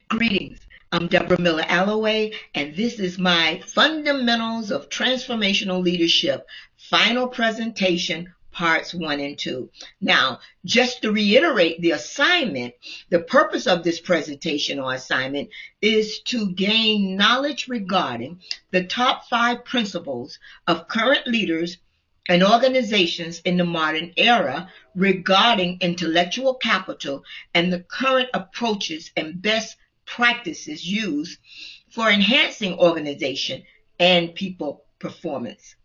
Greetings. I'm Deborah Miller-Alloway, and this is my Fundamentals of Transformational Leadership final presentation, parts 1 and 2. Now, just to reiterate the assignment, the purpose of this presentation or assignment is to gain knowledge regarding the top 5 principles of current leaders and organizations in the modern era regarding intellectual capital and the current approaches and best practices used for enhancing organization and people performance.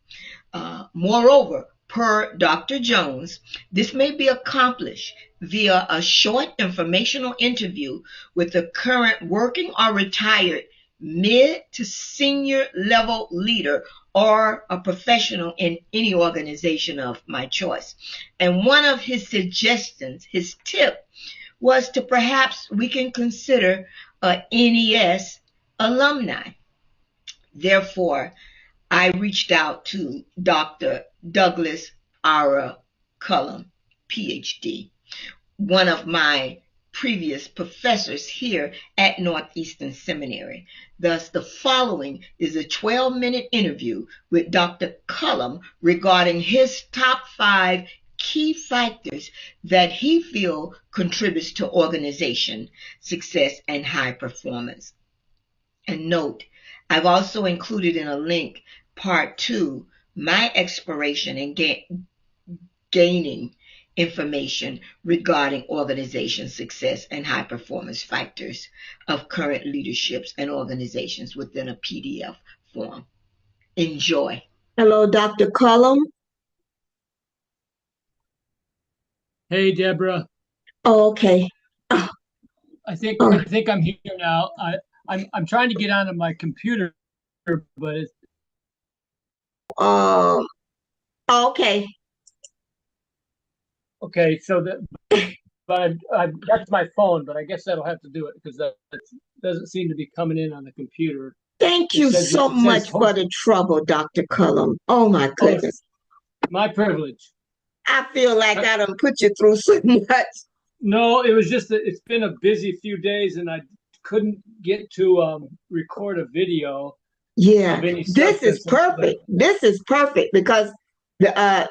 Moreover, per Dr. Jones, this may be accomplished via a short informational interview with a current working or retired mid to senior level leader or a professional in any organization of my choice. And one of his suggestions, his tip, was to perhaps we can consider a NES alumni. Therefore, I reached out to Dr. Douglas R. Cullum, Ph.D., one of my previous professors here at Northeastern Seminary. Thus, the following is a 12-minute interview with Dr. Cullum regarding his top 5 key factors that he feels contributes to organization, success, and high performance. And note, I've also included in a link part 2, my exploration and gaining information regarding organization success and high performance factors of current leaderships and organizations within a PDF form. Enjoy. Hello, Dr. Cullum. Hey, Deborah. Oh, okay. I think I'm here now. I'm trying to get onto my computer, but it's okay. Okay. So that's my phone, but I guess that'll have to do it because that doesn't seem to be coming in on the computer. Thank you so much for the trouble, Dr. Cullum. Oh my goodness. My privilege. I feel like I done put you through so much. No, it was just that it's been a busy few days and I couldn't get to record a video. Yeah, this is perfect. This is perfect because the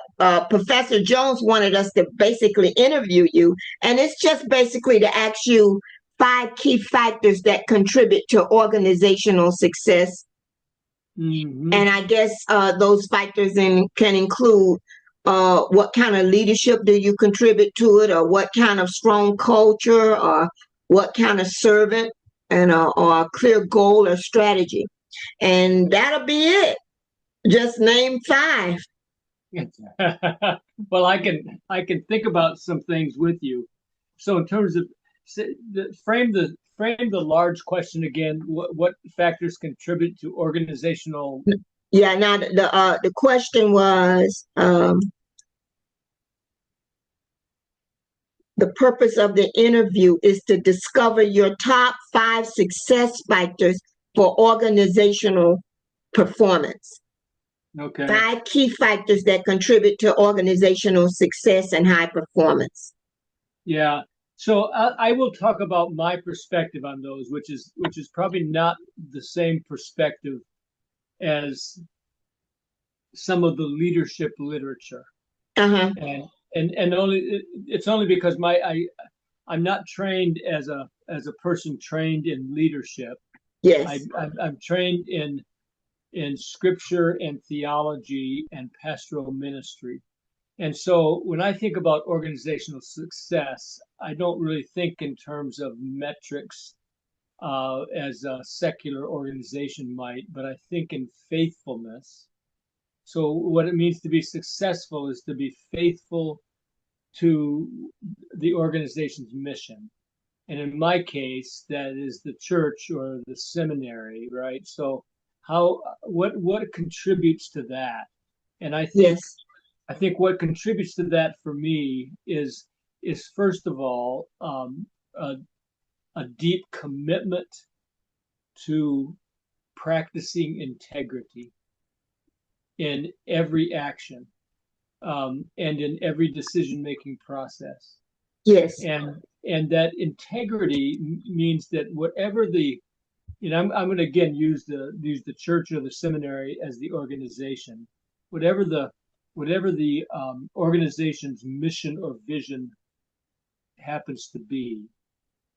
Professor Jones wanted us to basically interview you, and it's just basically to ask you 5 key factors that contribute to organizational success. Mm-hmm. And I guess those factors can include what kind of leadership do you contribute to it, or what kind of strong culture, or what kind of servant, and or a clear goal or strategy. And that'll be it. Just name 5. Well, I can think about some things with you. So in terms of frame the large question again, what factors contribute to organizational? Yeah, now the question was the purpose of the interview is to discover your top 5 success factors for organizational performance. Okay. 5 key factors that contribute to organizational success and high performance. Yeah. So I will talk about my perspective on those, which is probably not the same perspective as some of the leadership literature. Uh-huh. And it's only because I'm not trained as a person trained in leadership. Yes. I'm trained in scripture and theology and pastoral ministry. And so when I think about organizational success, I don't really think in terms of metrics as a secular organization might, but I think in faithfulness. So what it means to be successful is to be faithful to the organization's mission. And in my case, that is the church or the seminary, right? So what contributes to that? And I think what contributes to that for me is first of all a deep commitment to practicing integrity in every action and in every decision-making process. Yes. And that integrity means that whatever the, I'm going to again use the church or the seminary as the organization, whatever the organization's mission or vision happens to be,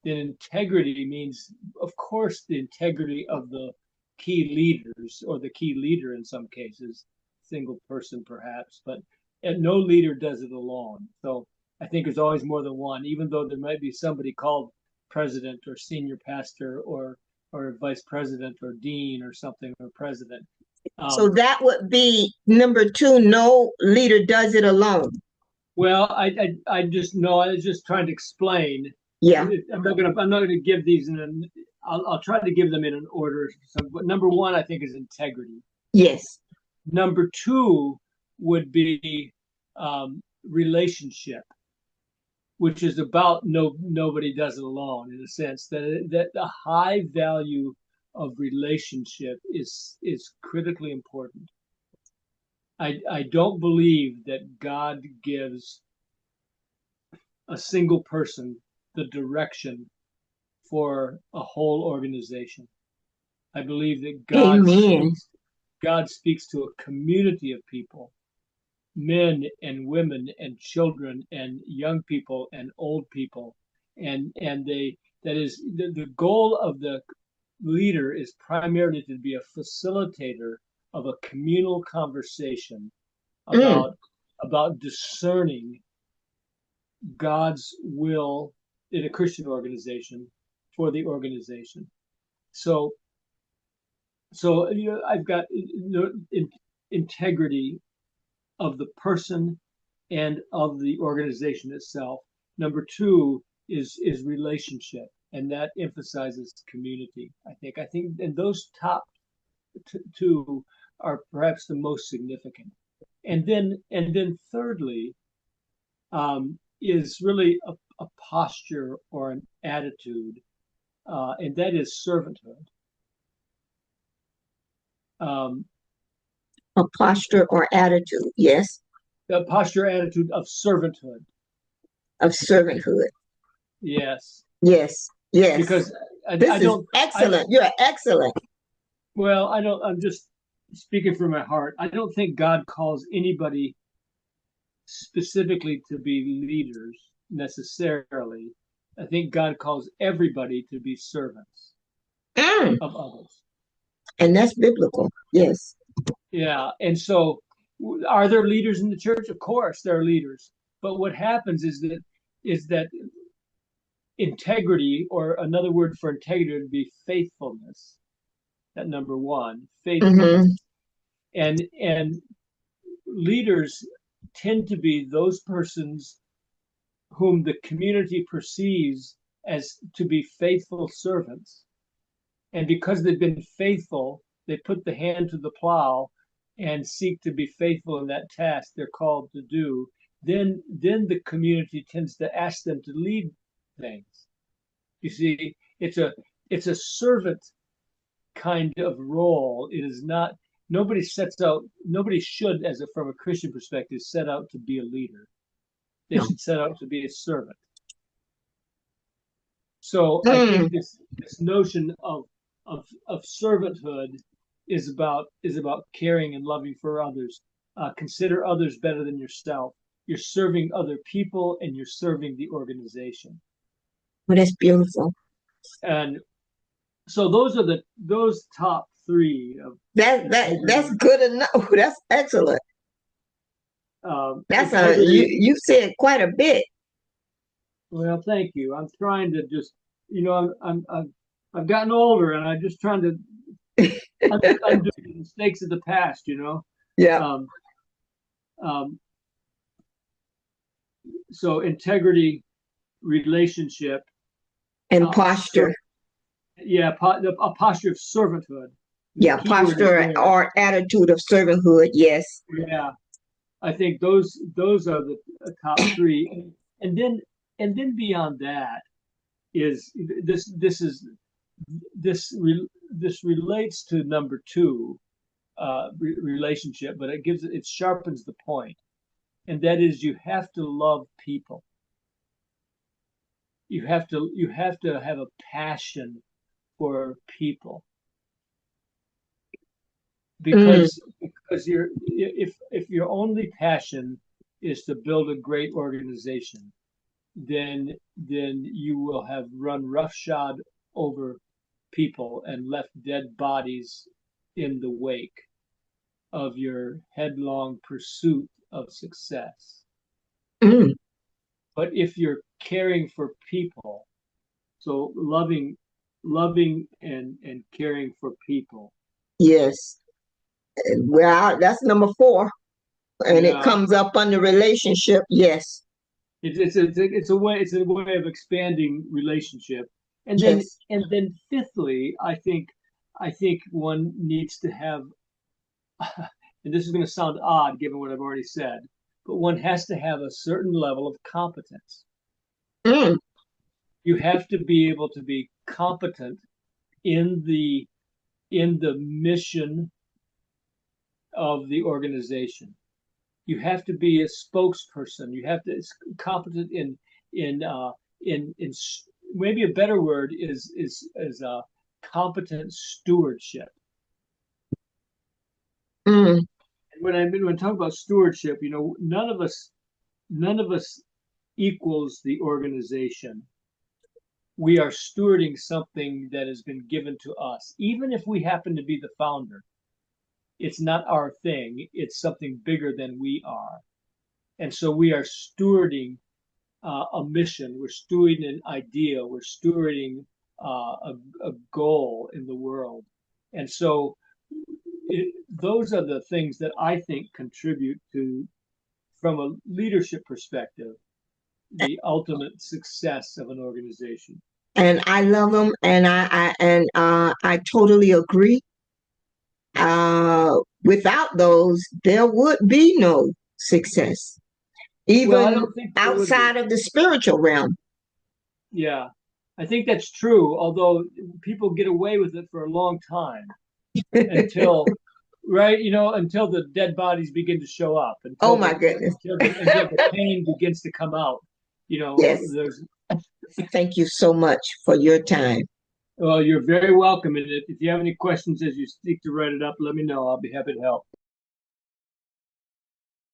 then integrity means, of course, the integrity of the key leaders or the key leader in some cases, single person perhaps, but no leader does it alone. So I think there's always more than one, even though there might be somebody called president or senior pastor or vice president or dean or something or president. So that would be number 2. No leader does it alone. Well, I just know, I was just trying to explain. Yeah. I'm not gonna give these I'll try to give them in an order. So, but number 1, I think, is integrity. Yes. Number 2 would be relationship, which is about nobody does it alone, in a sense that the high value of relationship is critically important. I don't believe that God gives a single person the direction for a whole organization. I believe that God speaks to a community of people, men and women and children and young people and old people, and that is the goal of the leader is primarily to be a facilitator of a communal conversation about discerning God's will in a Christian organization for the organization. So I've got integrity of the person and of the organization itself. Number 2 is relationship, and that emphasizes community. I think, and those top 2 are perhaps the most significant. And then thirdly, is really a posture or an attitude, and that is servanthood. A posture or attitude, yes. The posture, attitude of servanthood. Of servanthood. Yes. Yes. Yes. Because this is excellent. You're excellent. Well, I'm just speaking from my heart. I don't think God calls anybody specifically to be leaders necessarily. I think God calls everybody to be servants of others. And that's biblical. Yes. Yeah. And so are there leaders in the church? Of course there are leaders. But what happens is that integrity, or another word for integrity would be faithfulness. That number 1, faithfulness. And leaders tend to be those persons whom the community perceives as to be faithful servants. And because they've been faithful, they put the hand to the plow and seek to be faithful in that task they're called to do. Then the community tends to ask them to lead things. You see, it's a servant kind of role. It is not, nobody should, from a Christian perspective, set out to be a leader. They should set out to be a servant. So I think this notion of servanthood is about caring and loving for others. Consider others better than yourself. You're serving other people and you're serving the organization. Well, that's beautiful. And so those top 3 of that's good enough. That's excellent. You said quite a bit. Well, thank you. I'm trying to just, I've gotten older, and I'm just trying to undo the mistakes of the past. Yeah. So integrity, relationship, and posture. A posture of servanthood. Yeah, posture or attitude of servanthood. Yes. Yeah, I think those are the top 3, and then beyond that is this relates to number 2, relationship, but it sharpens the point, and that is you have to love people. you have to have a passion for people, because if your only passion is to build a great organization, then you will have run roughshod over people and left dead bodies in the wake of your headlong pursuit of success. Mm. But if you're caring for people, so loving and caring for people. Yes. Well, that's number 4. And it Yeah, comes up under relationship. Yes. it's a way of expanding relationship. And Yes. then fifthly, I think one needs to have, and this is going to sound odd given what I've already said, but one has to have a certain level of competence. Mm. You have to be able to be competent in the mission of the organization. You have to be a spokesperson. You have to competent in maybe a better word is competent stewardship. Mm. And when I talk about stewardship, none of us equals the organization. We are stewarding something that has been given to us, even if we happen to be the founder. It's not our thing. It's something bigger than we are. And so we are stewarding a mission. We're stewarding an idea. We're stewarding a goal in the world. And so those are the things that I think contribute to, from a leadership perspective, the ultimate success of an organization. And I love them, and I totally agree. Without those, there would be no success, Well, I even don't think there would be. outside of the spiritual realm. Yeah, I think that's true, although people get away with it for a long time until, right, until the dead bodies begin to show up, Oh my goodness. until the pain begins to come out. Yes. There's, Thank you so much for your time. well, you're very welcome. And if you have any questions as you seek to write it up, let me know. I'll be happy to help.